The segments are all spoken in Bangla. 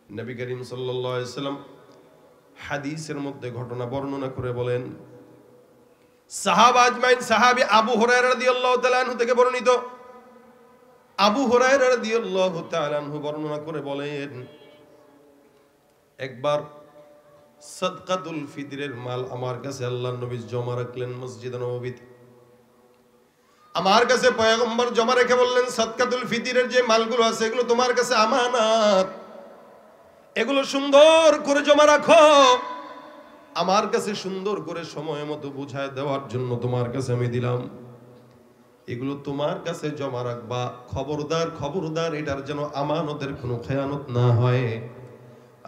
নবী করিম সাল্লাল্লাহু আলাইহি ওয়াসাল্লাম হাদিসের মধ্যে ঘটনা বর্ণনা করে বলেন, সাহাবা আজমাইন সাহাবী আবু হুরায়রা রাদিয়াল্লাহু তাআলা আনহু থেকে বর্ণিত, আবু হুরায়রা রাদিয়াল্লাহু তাআলা আনহু বর্ণনা করে বলেন, একবার সাদকাতুল ফিতরের মাল আমার কাছে আল্লাহর নবী জমা রাখলেন মসজিদে নববীতে। আমার কাছে পয়গম্বর জমা রেখে বললেন, সাদকাতুল ফিতরের যে মালগুলো আছে এগুলো তোমার কাছে আমানত, এগুলো সুন্দর করে জমা রাখো। আমার কাছে সুন্দর করে সময় মতো বুঝায় দেওয়ার জন্য তোমার কাছে আমি দিলাম, এগুলো তোমার কাছে জমা রাখবা। খবরদার খবরদার, এটার যেন আমানতের কোনো খেয়ানত না হয়।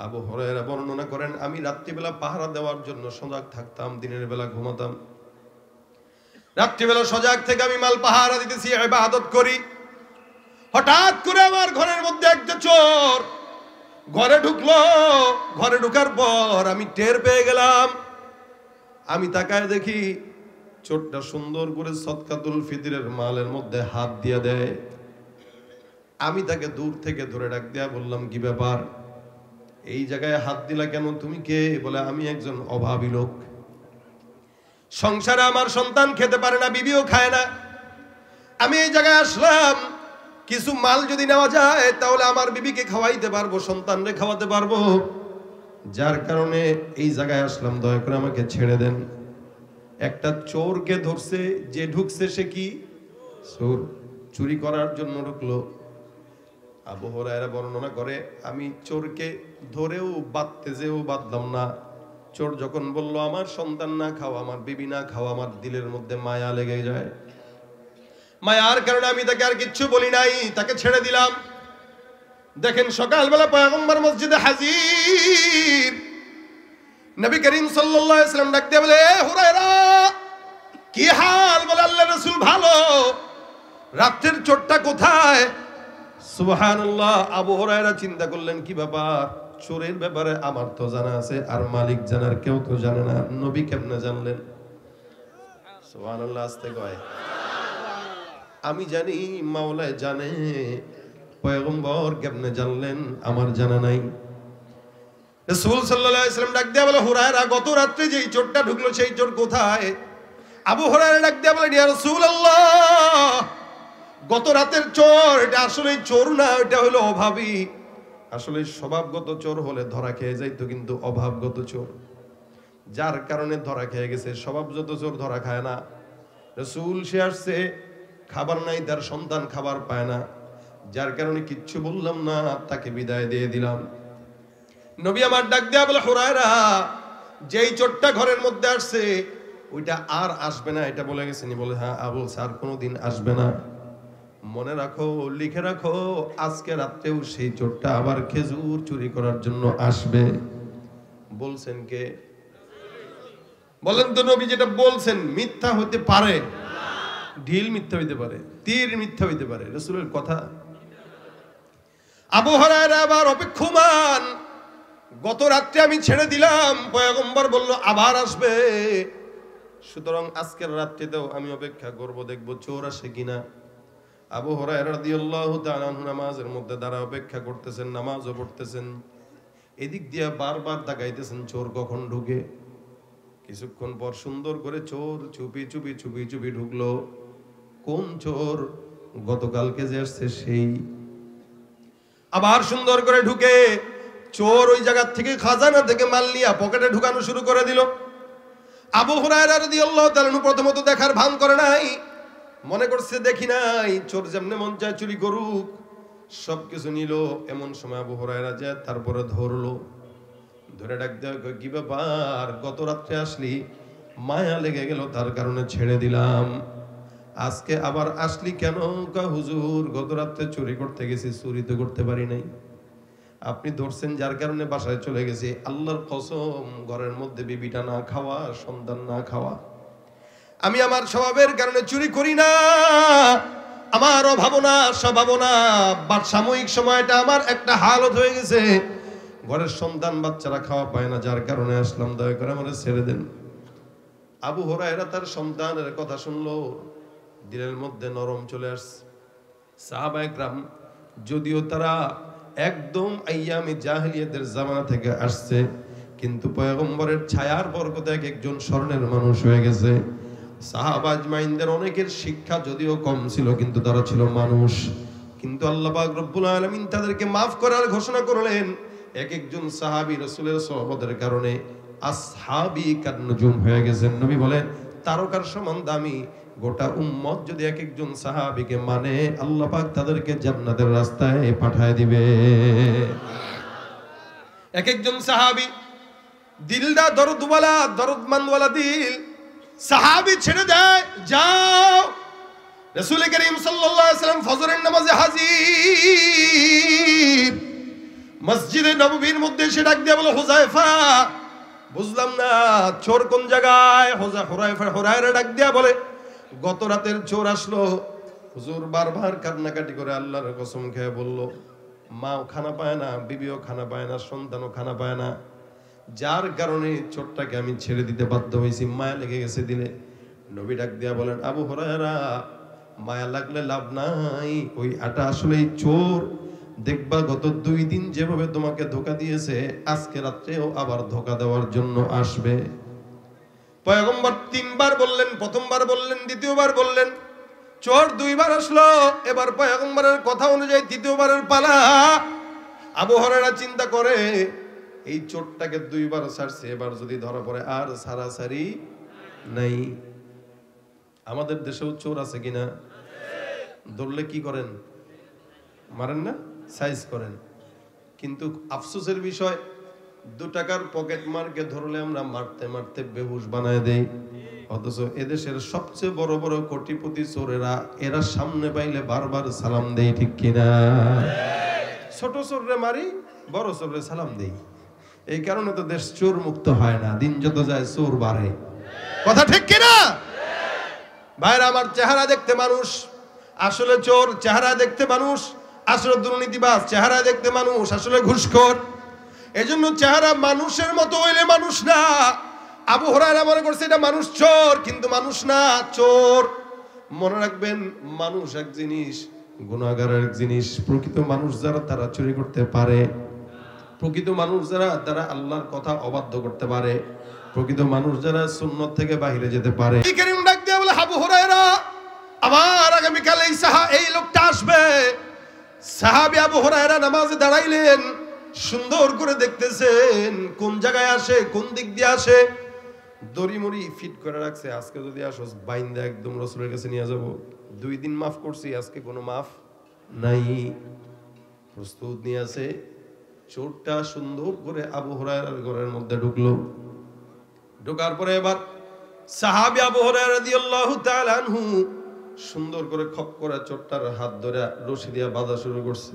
আবু হুরায়রা বর্ণনা করেন, আমি রাত্রিবেলা পাহারা দেওয়ার জন্য সজাগ থাকতাম, দিনের বেলা ঘুমাতাম। রাত্রিবেলা সজাগ থেকে আমি মাল পাহারা দিতেছি, ইবাদত করি। হঠাৎ করে আমার ঘরের মধ্যে একটা চোর ঘরে ঢুকলো। ঘরে ঢুকার পর আমি টের পেয়ে গেলাম। আমি তাকায় দেখি চোরটা সুন্দর করে সাদকাতুল ফিতরের মালের মধ্যে হাত দিয়ে দেয়। আমি তাকে দূর থেকে ধরে ডাক দিয়া বললাম, কি ব্যাপার, এই জায়গায় হাত দিলা কেন, তুমি কে? বলে, আমি একজন অভাবী লোক, সংসারে আমার সন্তান খেতে পারে না, বিবিও খায় না, আমি এই জায়গায় আসলাম কিছু মাল যদি নেওয়া যায় তাহলে আমার বিবিকে খাওয়াইতে পারবো, সন্তানরে খাওয়াতে পারবো, যার কারণে এই জায়গায় আসলাম, দয়া করে আমাকে ছেড়ে দেন। একটা চোরকে ধরছে, যে ঢুকছে সে কি চোর, চুরি করার জন্য ঢুকলো। আবু হুরায়রা বর্ণনা করে, আমি চোরকে ধরেও বাঁধতে যেও বাঁধলাম না। চোর যখন বলল আমার সন্তান না খাও, আমার বিবি না খাও, আমার দিলের মধ্যে মায়া লেগে যায়। মায়ার কারণে আমি তাকে আর কিচ্ছু বলি নাই, তাকে ছেড়ে দিলাম। দেখেন সকালবেলা পয়গম্বর মসজিদে হাজির। নবী করিম সাল্লাল্লাহু আলাইহি ওয়াসাল্লাম ডাক দিয়ে বলে, এ হুরায়রা কি হাল? বলে, আল্লাহর রাসূল ভালো। রাতের চোরটা কোথায়? সুবহানাল্লাহ। আবু হুরায়রা চিন্তা করলেন, কি ব্যাপার, চোরের ব্যাপারে আমার তো জানা আছে, আর মালিক জানার কেউ তো জানে না, নবী কেমনে জানলেন? সুবহানাল্লাহ, আস্তে কয়। আমি জানি, মাওলায় জানে, পয়গম্বর কেমনে জানলেন আমার জানা নাই। রাসূল সাল্লাল্লাহু আলাইহি ওয়াসাল্লাম ডাক দিয়ে বলে, হুরায়রা গত রাতে যেই চোরটা ঢুকলো সেই চোর কোথায়? আবু হুরায়রা ডাক দিয়ে বলে, ইয়া রাসূলুল্লাহ, গত রাতের চোর এটা আসলে চোর না, এটা হলো অভাবী। আসলে স্বভাবগত চোর হলে ধরা খেয়ে যাইতো, কিন্তু অভাবগত চোর যার কারণে ধরা খেয়ে গেছে। স্বভাবগত চোর ধরা খায় না। রাসূল সে আসছে, খাবার নাই, তার সন্তান খাবার পায় না, যার কারণে কিচ্ছু বললাম না, তাকে বিদায় দিয়ে দিলাম। নবী আমার ডাক দেয়া বলে, হুরায়রা যেই চোরটা ঘরের মধ্যে আসছে ওইটা আর আসবে না, এটা বলে গেছেনি? বলে, হ্যাঁ। আবুল স্যার কোনোদিন আসবে না। মনে রাখো, লিখে রাখো, আজকে রাত্রেও সেই চোরটা আবার খেজুর চুরি করার জন্য আসবে। বলছেন কে? বলেন তো, নবী যেটা বলছেন মিথ্যা হতে পারে? ঢিল মিথ্যা হইতে পারে, তীর মিথ্যা হইতে পারে, রাসূলের কথা। আবু হুরায়রা আবার অপেক্ষমান। গত রাত্রে আমি ছেড়ে দিলাম, পয়গম্বর বলল আবার আসবে, সুতরাং আজকের রাত্রিতেও আমি অপেক্ষা করব, দেখব চোর আসে কিনা। আবু হুরায়রা রাদিয়াল্লাহু তাআলা আনহু নামাজের মধ্যে দাঁড়া অপেক্ষা করতেছেন, নামাজও পড়তেছেন, এদিক দিয়ে বারবার তাকাইতেছেন চোর কখন ঢুকে। কিছুক্ষণ পর সুন্দর করে চোর চুপি চুপি চুপি চুপি ঢুকলো। কোন চোর? গতকালকে যে আসছে সেই। আবার সুন্দর করে ঢুকে চোর ওই জায়গা থেকে খাজানা থেকে মাল নিয়ে পকেটে ঢুকানো শুরু করে দিল। আবু হুরায়রা রাদিয়াল্লাহু তাআলা প্রথমত দেখার ভান করে নাই, মনে করছে দেখি নাই, চোর যেমনে মন চায় চুরি করুক, সবকিছু নিল। এমন সময় আবু হুরায়রা যায় তারপরে ধরলো, ধরে ডাক দেওয়া, কি ব্যাপার, গত রাত্রে আসলি, মায়া লেগে গেল তার কারণে ছেড়ে দিলাম, আজকে আবার আসলি কেন? হুজুর গত রাত্রে চুরি করতে গেছি, চুরি তো করতে পারি নাই, আপনি ধরছেন যার কারণে বাসায় চলে গেছি। আল্লাহর কসম, ঘরের মধ্যে বিবিটা না খাওয়া, সন্তান না খাওয়া, আমি আমার স্বভাবের কারণে চুরি করি না, আমার অভাবনা স্বভাবনা সাময়িক সময়টা আমার একটা হালত হয়ে গেছে, ঘরের সন্তান বাচ্চারা খাওয়া পায় না, যার কারণে আসলাম, দয়া করে আমাকে ছেড়ে দেন। আবু হুরায়রা তার সন্তানের কথা শুনলো, দিলের মধ্যে নরম চলে আসছে। সাহাবায়ে কেরাম যদিও তারা একদম আইয়ামে জাহেলিয়াতের জামানা থেকে আসছে, কিন্তু পয়গম্বরের ছায়ার বরকতে এক একজন স্বর্ণের মানুষ হয়ে গেছে। সাহাবা আজমাইনদের অনেকের শিক্ষা যদিও কম ছিল, কিন্তু তারা ছিল মানুষ। কিন্তু আল্লাহ পাক রব্বুল আলামিন তাদেরকে মাফ করার ঘোষণা করলেন। এক একজন সাহাবী রাসূলের সোহবতের কারণে আসহাবী কান্নুজুম হয়ে গেছেন। নবী বলেন তারকার সমান দামি। গোটা উম্মত যদি এক একজন সাহাবীকে মানে, আল্লাহ পাক তাদেরকে জান্নাতের রাস্তায় পাঠায় দিবে। এক একজন সাহাবী দিলদা দরদওয়ালা, দরদমন্দওয়ালা দিল সাহাবী ছেড়ে দেয়, যাও। রাসূল করিম সাল্লাল্লাহু আলাইহি ওয়াসাল্লাম ফজরের নামাজে হাজির। মসজিদে নববীর মধ্যে এসে ডাক দিয়ে বলে, হুযায়ফা, বুঝলাম না চোর কোন জায়গায়? হুরায়রা ডাক দিয়া বলে, গত রাতের চোর আসলো। হুজুর বারবার কান্নাকাটি করে আল্লাহর কসম খেয়ে বলল, মাও খানা পায় না, বিবিও খানা পায় না, সন্তানও খানা পায় না, যার কারণে চোরটাকে আমি ছেড়ে দিতে বাধ্য হয়েছি, মায়া লেগে গেছে দিলে। নবী ডাক দিয়া বলেন, আবু হুরায়রা, মায়া লাগলে লাভ নাই, ওই আটা আসলেই চোর। দেখবা গত 2 দিন যেভাবে তোমাকে ধোঁকা দিয়েছে, আজকে রাত্রেও আবার ধোঁকা দেওয়ার জন্য আসবে। পয়গম্বর 3 বার বললেন, প্রথমবার বললেন, দ্বিতীয়বার বললেন, চোর 2 বার আসলো। এবার পয়গম্বরের কথা অনুযায়ী 3য়বারের পালা। আবু হুরায়রা চিন্তা করে, এই চোরটাকে 2 বার ছাড়ছে, এবার যদি ধরা পড়ে আর সারাসারি নাই। আমাদের দেশেও চোর আছে কিনা? ধরলে কি করেন? মারেন না, সাইজ করেন। কিন্তু আফসোসের বিষয়, 2 টাকার পকেট মারকে ধরলে আমরা মারতে মারতে বেহুশ বানায় দেই। অথচ এদেশের সবচেয়ে বড় বড় কোটিপতি চোরেরা, এরা সামনে পাইলে বারবার সালাম দেই, ঠিক কিনা? ছোট চোররে মারি, বড় চোররে সালাম দেই। এই কারণে তো দেশ চোর মুক্ত হয় না, দিন যত যায় চোর বাড়ে। কথা ঠিক কিনা? ভাইরা আমার, চেহারা দেখতে মানুষ, আসলে চোর। চেহারা দেখতে মানুষ, আসলে দুর্নীতিবাজ। চেহারা দেখতে মানুষ, আসলে ঘুষখোর। এজন্য চেহারা মানুষের মতো হইলে মানুষ না। আবু হুরায়রা মনে করছে এটা মানুষ, চোর, কিন্তু মানুষ না, চোর। মনে রাখবেন, মানুষ এক জিনিস, গুনাহগার এক জিনিস। প্রকৃত মানুষ যারা, তারা চুরি করতে পারে। প্রকৃত মানুষ যারা, তারা আল্লাহর কথা অবাধ্য করতে পারে। প্রকৃত মানুষ যারা সুন্নাত থেকে বাইরে যেতে পারে। এই কারীম ডাক দিয়ে বলে, আবু হুরায়রা, আবার আগামীকাল এই লোকটা আসবে। সাহাবী আবু হুরায়রা নামাজে দাঁড়াইলেন, সুন্দর করে দেখতেছেন কোন জায়গায় আসে, কোন দিক দিয়ে আসে। দড়িমড়ি ফিট করে রাখছে, আজকে যদি আসোস বাইন্দা একদম রাসূলের কাছে নিয়ে যাব। 2 দিন মাফ করছি, আজকে কোনো মাফ নাই। প্রস্তুত নিয়ে আছে। চোরটা সুন্দর করে আবু হুরায়রার ঘরের মধ্যে ঢুকলো। ঢোকার পরে এবার সাহাবী আবু হুরায়রা রাদিয়াল্লাহু তাআলা আনহু সুন্দর করে খপ করে চোরটার হাত ধরে রশি দিয়ে বাঁধা শুরু করছে।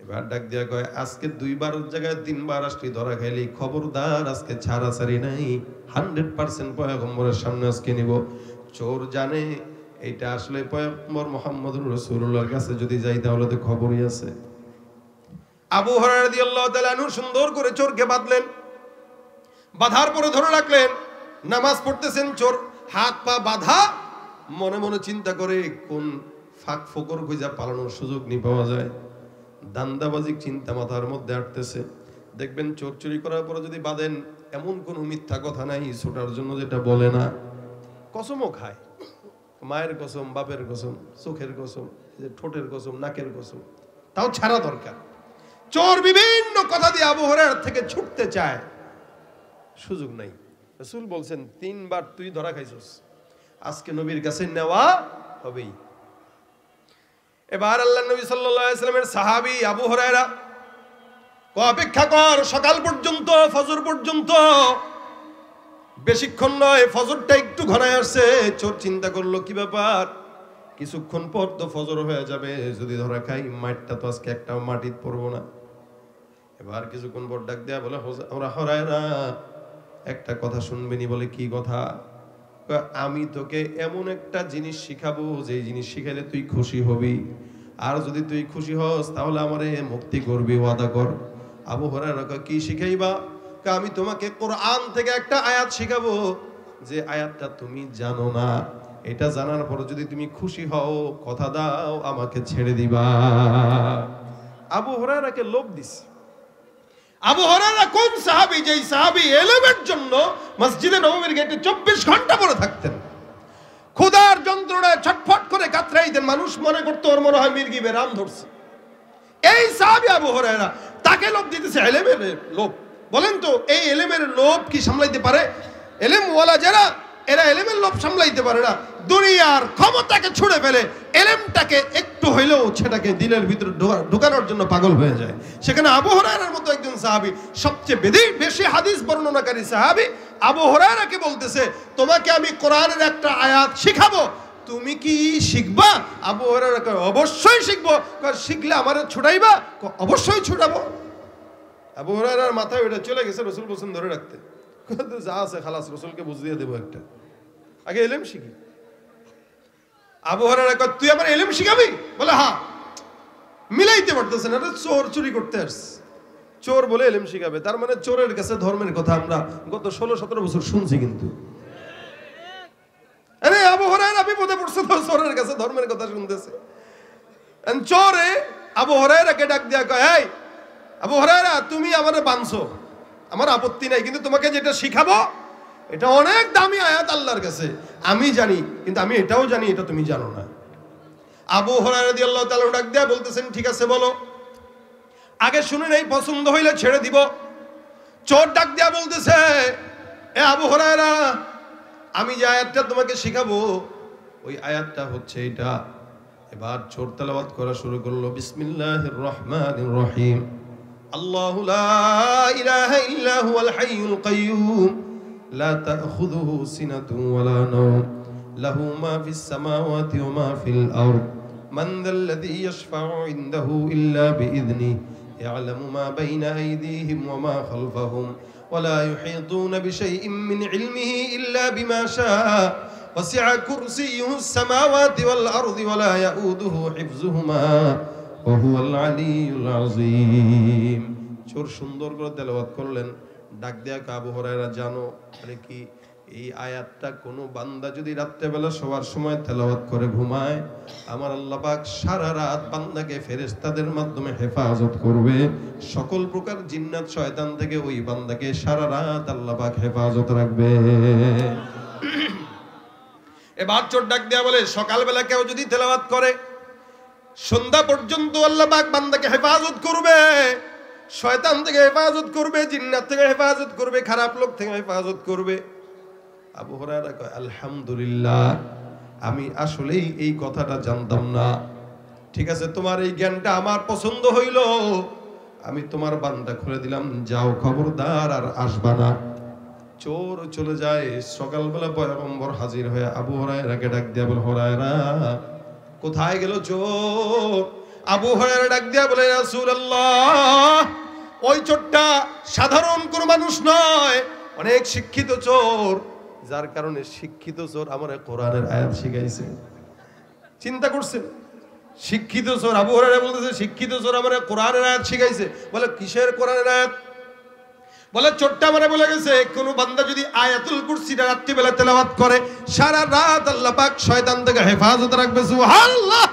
এবার ডাক দিয়া কয়, আজকে 2 বারের জায়গায় 3 বার আসলি ধরা খাইলি, খবরদার, আজকে ছাড়াছাড়ি নাই। 100% পয়গম্বরের সামনে আজকে নিব। চোর জানে এইটা আসলে পয়গম্বর মুহাম্মদুর রাসূলুল্লাহর কাছে যদি যাই তাহলে তো খবরই আছে। আবু হুরায়রা রাদিয়াল্লাহু তাআলা আনহু সুন্দর করে চোরকে বাঁধলেন। বাঁধার পরে ধরে রাখলেন। নামাজ পড়তেছেন, চোর হাত পা বাঁধা। মনে মনে চিন্তা করে কোন ফাঁক ফোকর খুঁজা পালানোর সুযোগ নি পাওয়া যায়। দান্দাবাজিক চিন্তা মাথার মধ্যে আটতেছে। দেখবেন চোর চুরি করার পরে যদি বাঁধেন, এমন কোন মিথ্যা কথা নাই ছোটার জন্য যেটা বলে না। কসমও খায়, মায়ের কসম, বাপের কসম, চোখের কসম, ঠোঁটের কসম, নাকের কসম, তাও ছাড়া দরকার। চোর বিভিন্ন কথা দিয়ে আবু হুরায়রা থেকে ছুটতে চায়, সুযোগ নাই। রাসূল বলছেন 3 বার তুই ধরা খাইছস, আজকে নবীর কাছে নেওয়া হবেই। এবার আল্লাহর নবী সাল্লাল্লাহু আলাইহি ওয়াসাল্লামের সাহাবী আবু হুরায়রা অপেক্ষা কর সকাল পর্যন্ত, ফজর পর্যন্ত, বেশিক্ষণ নয়। ফজরটা একটু ঘনায় আসছে। চোর চিন্তা করলো কি ব্যাপার, কিছুক্ষণ পর তো ফজর হয়ে যাবে, যদি ধরা খাই মাঠটা তো আজকে একটাও মাটিতে পড়বো না। এবার কিছুক্ষণ পর ডাক দেয়া বলে, ওরা হুরায়রা একটা কথা শুনবেনি। বলে কি কথা? আমি তোকে এমন একটা জিনিস শিখাবো, যে জিনিস শিখাইলে তুই খুশি হবি, আর যদি তুই খুশি হস তাহলে আমারে মুক্তি করবি, ওয়াদা কর। আবু হুরায়রা কি শিখাইবা? আমি তোমাকে কোরআন থেকে একটা আয়াত শিখাবো, যে আয়াতটা তুমি জানো না। এটা জানার পর যদি তুমি খুশি হও, কথা দাও আমাকে ছেড়ে দিবা। আবু হুরায়রাকে লোভ দিছে। আবু হুরায়রা কোন সাহাবী, যেই সাহাবী ইলমের জন্য মসজিদে নববীর গেটে 24 ঘন্টা পড়ে থাকতেন, ক্ষুধার যন্ত্রণায় ছটফট করে কাতরাইতেন, মানুষ মনে করতো ওর মনে হয় মির্গি বেরাম ধরছে। এই সাহাবী আবু হুরায়রা, তাকে লোভ দিতেছে ইলমের লোভ। বলেন তো এই ইলমের লোভ কি সামলাইতে পারে? ইলম ওয়ালা যারা, এরা ইলমের লোভ সামলাইতে পারে না। দুনিয়ার ক্ষমতাকে ছুড়ে ফেলে ইলমটাকে একটু হইলেও সেটাকে দিলের ভিতরে ঢোকানোর জন্য পাগল হয়ে যায়। সেখানে আবু হুরায়রার মতো একজন সাহাবী, সবচেয়ে বেশি হাদিস বর্ণনাকারী সাহাবী, আবু হুরায়রাকে বলতেছে তোমাকে আমি কোরআনের একটা আয়াত শিখাবো, তুমি কি শিখবা? আবু হুরায়রা কয় অবশ্যই শিখবো। শিখলে আমারে ছুটাইবা? অবশ্যই ছুটাবো। আবু হুরায়রার মাথায় ওটা চলে গেছে রাসূল বলেন ধরে রাখতে, যা আছে খালাস রাসূলকে বুঝিয়ে দেবো একটা, আগে ইলম শিখি। আবু হুরায়রা কয় তুই আমার ইলম শিখাবি? বলে হ্যাঁ। মিলাইতে পারতেছে না, চোর চুরি করতে আসছে, চোর বলে ইলম শিখাবে, তার মানে চোরের কাছে ধর্মের কথা আমরা গত 16-17 বছর শুনছি। কিন্তু আরে আবু হুরায়রা বিপদে পড়ছে তো, চোরের কাছে ধর্মের কথা শুনতেছে। চোরে আবু হুরায়রাকে ডাক দিয়া কয় এই আবু হুরায়রা, তুমি আমারে বানছো, আমার আপত্তি নাই, কিন্তু তোমাকে যেটা শিখাবো এটা অনেক দামি আয়াত আল্লাহর কাছে, আমি জানি, কিন্তু আমি এটাও জানি এটা তুমি জানো না। আবু হুরায়রা রাদিয়াল্লাহু তাআলা ডাক দিয়া বলতেছেন ঠিক আছে বলো, আগে শুনে নেই, পছন্দ হইলে ছেড়ে দিব। চোর ডাক দিয়া বলতেছে এ আবু হুরায়রা, আমি যে আয়াতটা তোমাকে শিখাবো ওই আয়াতটা হচ্ছে এটা। এবার চোর তেলাওয়াত করা শুরু করলো, বিসমিল্লাহির রহমানির রহিম, আল্লাহু লা ইলাহা ইল্লা হুয়াল হাইয়ুল কাইয়্যুম লা তাখুযুহু সিনাতুন ওয়ালা নাওম লাহু মা ফিস সামাওয়াতি ওয়া মা ফিল আরদ মান যাল্লাযী ইয়াশফা'ু ইনদাহু ইল্লা বিইذনিহি ইয়া'লামু মা বাইনা আইদিহিম ওয়া মা খালফাহুম ওয়া লা ইউহীতুনা বিশাইইন মিন ইলমিহি ইল্লা বিমা শাআ ওয়াসি'a কুরসিয়্যুহুস সামাওয়াতি ওয়াল আরদি ওয়া লা ইয়াউদুহু হিফযুহুমা ওয়া হুয়াল আলিয়্যুল আযীম। চোর সুন্দর করে তেলাওয়াত করলেন। ডাক দেয়া আবু হুরায়রা, জানো আরে কি এই আয়াতটা কোনো বান্দা যদি রাত্রেবেলা শোয়ার সময় তেলাওয়াত করে ঘুমায়, আমার আল্লাহ পাক সারা রাত বান্দাকে ফেরেশতাদের মাধ্যমে হেফাজত করবে, সকল প্রকার জিন্নাত শয়তান থেকে ওই বান্দাকে সারা রাত আল্লাহ পাক হেফাজত রাখবে। এবার চোর ডাক দেয়া বলে সকালবেলা কেউ যদি তেলাওয়াত করে সন্ধ্যা পর্যন্ত আল্লাহ পাক বান্দাকে হেফাজত করবে, শয়তান থেকে হেফাজত করবে, জিন্নাত থেকে হেফাজত করবে, খারাপ লোক থেকে হেফাজত করবে। আবু হুরায়রা কয় আলহামদুলিল্লাহ, আমি আসলেই এই কথাটা জানতাম না। ঠিক আছে, তোমার এই জ্ঞানটা আমার পছন্দ হইল, আমি তোমার বান্দা খুলে দিলাম, যাও খবরদার আর আসবা না। চোর চলে যায়। সকালবেলা পয়গম্বর হাজির হয়ে আবু হুরায়রাকে ডাক দিয়া বলে হুরায়রা কোথায় গেল চোর? আবু হুরায়রা ডাক দিয়া বলে রাসূলুল্লাহ, ওই চোরটা সাধারণ কোন মানুষ নয়, অনেক শিক্ষিত চোর, যার কারণে শিক্ষিত চোর আমার কোরআনের আয়াত শিখাইছে। চিন্তা করছেন, শিক্ষিত চোর। আবু হুরায়রা বলতেছে শিক্ষিত চোর আমার কোরআনের আয়াত শিখাইছে। বলে কিসের কোরআনের আয়াত? বলে চোরটা মানে বলে গেছে কোন বান্দা যদি আয়াতুল কুরসিটা রাত্রিবেলা তেলাওয়াত করে সারা রাত আল্লাহ পাক শয়তান থেকে হেফাজত রাখবে। সুবহানাল্লাহ।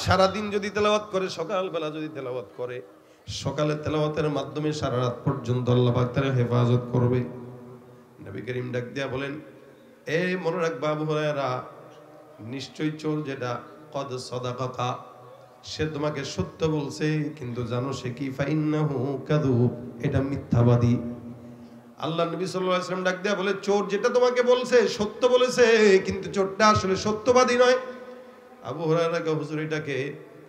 সারা দিন যদি তেলাওয়াত করে, সকালবেলা যদি তেলাওয়াত করে, সকালে তেলাওয়াতের মাধ্যমে সারা রাত পর্যন্ত আল্লাহ পাক তার হেফাজত করবে। নবী করিম ডাক দিয়া বলেন এ মনে রাখবা আবু হুরায়রা, নিশ্চয় চোর যেটা কদ সাদাকাকা, সে তোমাকে সত্য বলছে, কিন্তু জানো সে কি? ফাইন্নাহু কাযুব, এটা মিথ্যাবাদী। আল্লাহ নবী সাল্লাল্লাহু আলাইহি ওয়াসাল্লাম ডাক দিয়া বলে চোর যেটা তোমাকে বলছে সত্য বলেছে, কিন্তু চোরটা আসলে সত্যবাদী নয়। আবু হুরায়রা কে হুজুর এটাকে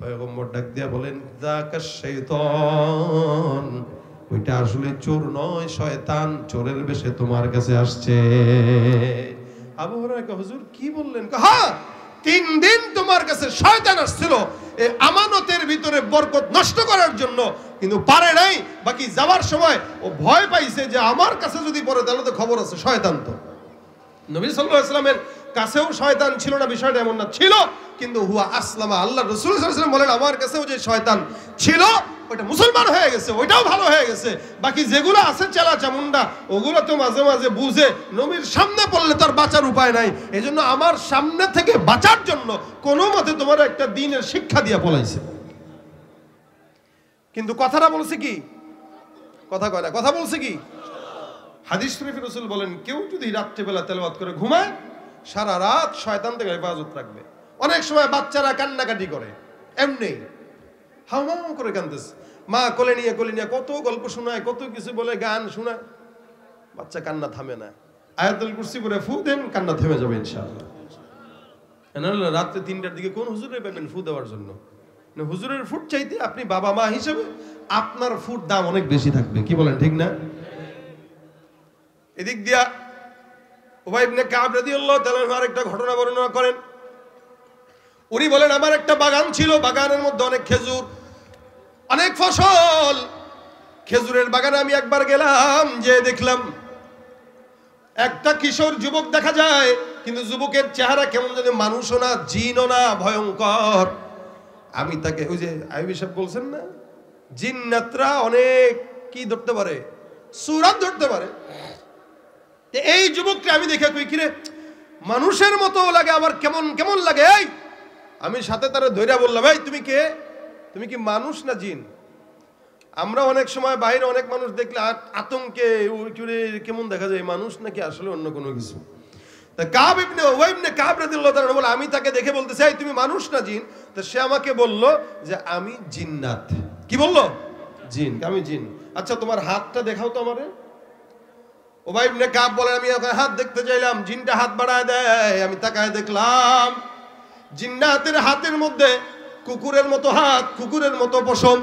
পয়গম্বর ডাক দিয়া বলেন যাকাশ শাইতান, ওইটা আসলে চোর নয়, শয়তান চোরের বেশে তোমার কাছে আসছে। আবু হুরায়রা কে হুজুর কি বললেন? হ্যাঁ, 3 দিন তোমার কাছে শয়তান আসছিল এই আমানতের ভিতরে বরকত নষ্ট করার জন্য, কিন্তু পারে নাই। বাকি যাওয়ার সময় ও ভয় পাইছে যে আমার কাছে যদি পড়ে তাহলে তো খবর আছে, শয়তান তো। নবী সাল্লাল্লাহু আলাইহি ওয়াসাল্লামের কাছেও শয়তান ছিল না, বিষয়টা এমন না, ছিল, কিন্তু হুয়া আসলামা। আল্লাহ রাসূল সাল্লাল্লাহু আলাইহি ওয়াসাল্লাম বলেন আমার কাছেও যে শয়তান ছিল ওইটা মুসলমান হয়ে গেছে, ওইটাও ভালো হয়ে গেছে। বাকি যেগুলো আছে চেলা চামুন্ডা, ওগুলো তো মাঝে মাঝে বুঝে নবীর সামনে পড়লে তার বাঁচার উপায় নাই। এজন্য আমার সামনে থেকে বাঁচার জন্য কোনো মতে তোমার একটা দ্বীনের শিক্ষা দিয়ে পলাইছে। কিন্তু কথাটা বলছে কি? কথা কয় না, কথা বলছে কি? হাদিস শরীফে রাসূল বলেন, কেউ যদি রাত্রিবেলা তেলাওয়াত করে ঘুমায়, সারা রাত শয়তান থেকে হেফাজত রাখবে। অনেক সময় বাচ্চারা কান্নাকাটি করে, এমনি হাউমাউ করে কাঁদতেছে, মা কোলে নিয়ে কত গল্প শোনায়, কত কিছু বলে, গান শোনায়, বাচ্চা কান্না থামে না। আয়াতুল কুরসি পড়ে ফু দেন, কান্না থেমে যাবে ইনশাআল্লাহ। রাত্রে 3টার দিকে কোন হুজুরে পাবেন ফু দেওয়ার জন্য? হুজুরের ফুট চাইতে আপনি বাবা মা হিসেবে আপনার ফুট দাম অনেক বেশি থাকবে। কি বলেন, ঠিক না? এদিক দিয়া উবাই ইবনে কাব রাদিয়াল্লাহু তাআলা আরেকটা ঘটনা বর্ণনা করেন। উনি বলেন, আমার একটা বাগান ছিল, বাগানের মধ্যে অনেক খেজুর, অনেক ফসল। খেজুরের বাগানে আমি একবার গেলাম, যে দেখলাম একটা কিশোর যুবক দেখা যায়, কিন্তু যুবকের চেহারা কেমন জানি মানুষও না, জিনও না, ভয়ঙ্কর। আমি তাকে, ওই যে আইবি সাহেব বলছেন না, জিন্নাতরা অনেক কি ধরতে পারে, সূরাত ধরতে পারে। এই যুবককে আমি দেখে কই, কিরে মানুষের মতো লাগে, আবার কেমন কেমন লাগে। এই আমি সাথে তারা ধৈর্য বললাম, এই তুমি কে? তুমি কি মানুষ না জিন? আমরা অনেক সময় বাইরে অনেক মানুষ দেখলে আতঙ্কে কেমন দেখা যায়, মানুষ নাকি আসলে অন্য কোনো কিছু। তা কাব ইবনে উবাই ইবনে কাব রাদিয়াল্লাহু তাআলা বলে, আমি তাকে দেখে বলতেছি, এই তুমি মানুষ না জিন? তো সে আমাকে বলল যে আমি জিন্নাত। কি বললো? জিন। আমি জিন। আচ্ছা তোমার হাতটা দেখাও তো আমারে। উবাই ইবনে কাব বলে, আমি ওকে হাত দেখতে চাইলাম, জিনটা হাত বাড়ায় দেয়, আমি তাকায় দেখলাম জিন্নাতের হাতের মধ্যে কুকুরের মতো হাত, কুকুরের মতো পশম,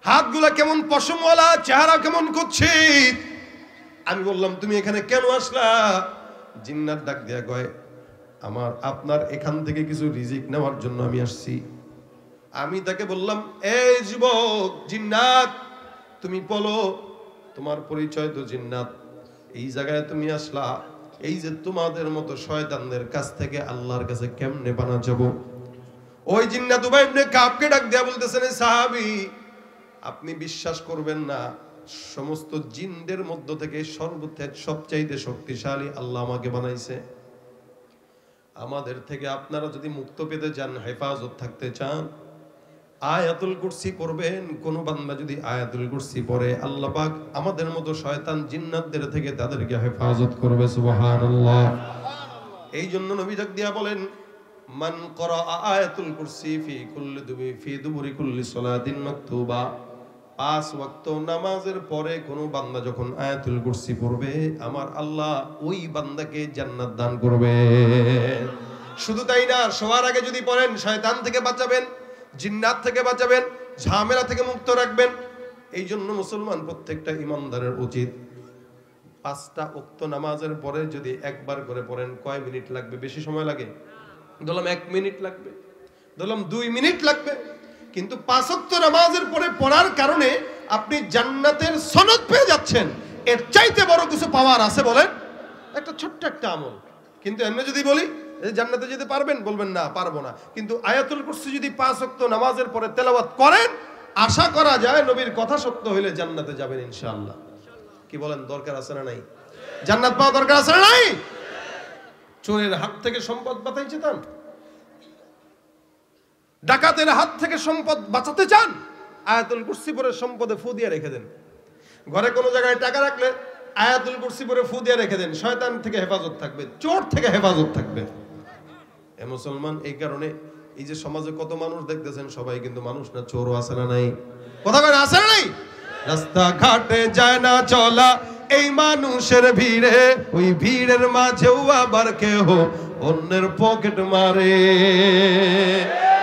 হাতগুলা কেমন পশমওয়ালা, চেহারা কেমন কুৎসিত। আমি বললাম, তুমি এখানে কেন আসলা? জিন্নাত ডাক দিয়া কয়, আপনার এখান থেকে কিছু রিজিক নেওয়ার জন্য আমি আসছি। আমি তাকে বললাম, এই যুবক জিন্নাত, তুমি বলো তোমার পরিচয় তো জিন্নাত, এই জায়গায় তুমি আসলা, এই যে তোমাদের মতো শয়তানদের কাছ থেকে আল্লাহর কাছে কেমনে বানা যাব? ওই জিন্নাত উবাই ইবনে কাবকে ডাক দিয়া বলতেছেন, সাহাবী আপনি বিশ্বাস করবেন না, সমস্ত জিনদের মধ্য থেকে সবচাইতে শক্তিশালী আল্লাহ আমাকে বানাইছে। আমাদের থেকে আপনারা যদি মুক্ত পেতে চান, হেফাজত থাকতে চান, আয়াতুল কুরসি পড়বেন। কোন বান্দা যদি আয়াতুল কুরসি পড়ে, আল্লাহ পাক আমাদের মতো শয়তান জিন্নাতদের থেকে তাদেরকে হেফাজত করবে। সুবহানাল্লাহ। এই জন্য নবী ডাক দিয়া বলেন, মান করা আয়াতুল কুরসি ফি দুবুরি কুল্লি সালাতিন মাকতুবা, 5 ওয়াক্ত নামাজের পরে কোন বান্দা যখন আয়াতুল কুরসি পড়বে, আমার আল্লাহ ওই বান্দাকে জান্নাত দান করবে। শুধু তাই না, শোয়ার আগে যদি পড়েন, শয়তান থেকে বাঁচাবেন, জিন্নাত থেকে বাঁচাবেন, ঝামেলা থেকে মুক্ত রাখবেন। এই জন্য মুসলমান প্রত্যেকটা ইমানদারের উচিত 5টা ওয়াক্ত নামাজের পরে যদি একবার করে পড়েন, কয় মিনিট লাগবে? বেশি সময় লাগে? ধরলাম 1 মিনিট লাগবে, ধরলাম 2 মিনিট লাগবে, কিন্তু 5 ওয়াক্ত নামাজের পরে পড়ার কারণে আপনি জান্নাতের সনদ পেয়ে যাচ্ছেন। এর চাইতে বড় কিছু পাওয়ার আছে বলেন? একটা ছোট্ট একটা আমল। কিন্তু এমনি যদি বলি জান্নাতে যেতে পারবেন, বলবেন না পারবো না। কিন্তু আয়াতুল কুরসি যদি 5 ওয়াক্ত নামাজের পরে তেলাওয়াত করেন, আশা করা যায় নবীর কথা সত্য হইলে জান্নাতে যাবেন ইনশাআল্লাহ। কি বলেন, দরকার আছে না নাই? জান্নাত পাওয়া দরকার আছে না নাই? চোরের হাত থেকে সম্পদ বাঁচাইতে চান, ডাকাতের হাত থেকে সম্পদ বাঁচাতে চান, আয়াতুল কুরসি পড়ে সম্পদে ফু দিয়ে রেখে দেন। ঘরে কোনো জায়গায় টাকা রাখলে আয়াতুল কুরসি পড়ে ফু দিয়ে রেখে দেন, শয়তান থেকে হেফাজত থাকবে, চোর থেকে হেফাজত থাকবে। এ মুসলমান, এই কারণে এই যে সমাজে কত মানুষ দেখতেছেন, সবাই কিন্তু মানুষ না, চোরও আছে না নাই? কথা বলেন, আছে না নাই? রাস্তা ঘাটে যায় না চলা এই মানুষের ভিড়ে, ওই ভিড়ের মাঝেও আবার কেহ অন্যের পকেট মারে।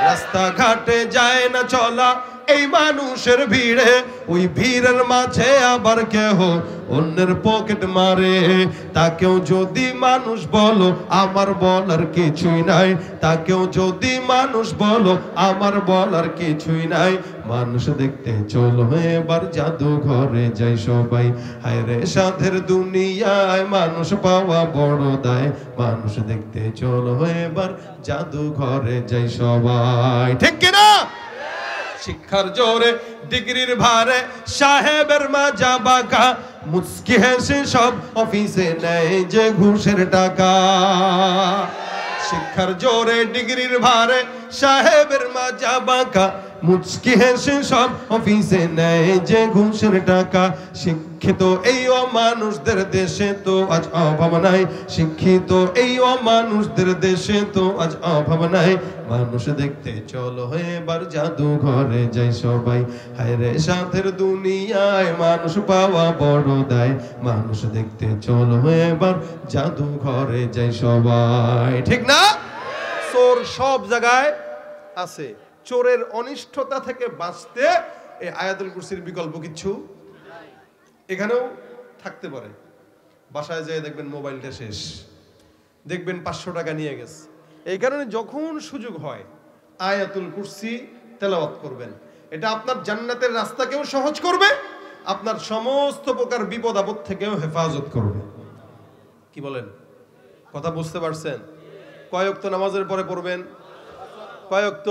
রাস্তা ঘাটে যায় না চলা এই মানুষের ভিড়ে, ওই ভিড়ের মাঝে আবার কেহ অন্যের পকেট মারে। তাকেও যদি মানুষ বলো, আমার বলার কিছুই নাই, তাকেও যদি মানুষ বলো, আমার বলার কিছুই নাই। মানুষ দেখতে চলো এবার জাদুঘরে যাই সবাই, হায় রে সাধের দুনিয়ায় মানুষ পাওয়া বড় দায়। মানুষ দেখতে চলো এবার জাদুঘরে যাই সবাই, ঠিক কিনা? শিক্ষার জোরে ডিগ্রির ভারে সাহেবের মাজা বাঁকা, মুচকি হেসে সব অফিসে নেয় যে ঘুষের টাকা। শিক্ষার জোরে ডিগ্রির ভারে সাহেবের মাজা বাঁকা, মুচকি হেসে সব অফিসে নেয় যে ঘুষের টাকা। শিক্ষিত এই অমানুষদের দেশে তো আজ অভাব নাই, শিক্ষিত এই অমানুষদের দেশে তো আজ অভাব নাই। মানুষ দেখতে চলো এবার জাদুঘরে যাই সবাই, হায় রে সাধের দুনিয়ায় মানুষ পাওয়া বড় দায়। মানুষ দেখতে চলো এবার জাদুঘরে যাই সবাই, ঠিক না? চোর সব জায়গায় আছে, চোরের অনিষ্টতা থেকে বাঁচতে এই আয়াতুল কুরসির বিকল্প কিছু এখানেও থাকতে পারে। বাসায় যেয়ে দেখবেন মোবাইলটা শেষ, দেখবেন 500 টাকা নিয়ে গেছে। এই কারণে যখন সুযোগ হয় আয়াতুল কুরসি তেলাওয়াত করবেন। এটা আপনার জান্নাতের রাস্তাকেও সহজ করবে, আপনার সমস্ত প্রকার বিপদ আপদ থেকেও হেফাজত করবে। কি বলেন? কথা বুঝতে পারছেন? কয় ওয়াক্ত নামাজের পরে পড়বেন? কয় ওয়াক্ত?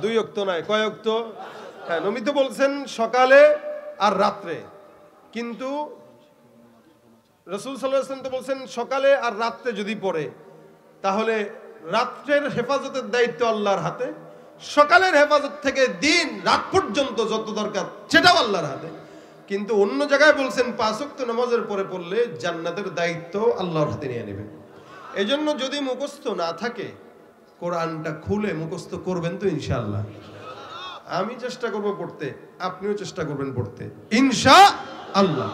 2 ওয়াক্ত নয়, কয় ওয়াক্ত? হ্যাঁ, নবী তো বলছেন সকালে আর রাত্রে, কিন্তু রাসূল সাল্লাল্লাহু আলাইহি ওয়াসাল্লাম তো বলছেন সকালে আর রাত্রে যদি পড়ে তাহলে রাত্রের হেফাজতের দায়িত্ব আল্লাহর হাতে, সকালের হেফাজত থেকে দিন রাত পর্যন্ত যত দরকার সেটাও আল্লাহর হাতে। কিন্তু অন্য জায়গায় বলছেন 5 ওয়াক্ত নামাজের পরে পড়লে জান্নাতের দায়িত্ব আল্লাহর হাতে নিয়ে নেবেন। এজন্য যদি মুখস্থ না থাকে কোরআনটা খুলে মুখস্থ করবেন তো ইনশাআল্লাহ। আমি চেষ্টা করব পড়তে, আপনিও চেষ্টা করবেন পড়তে ইনশাআল্লাহ।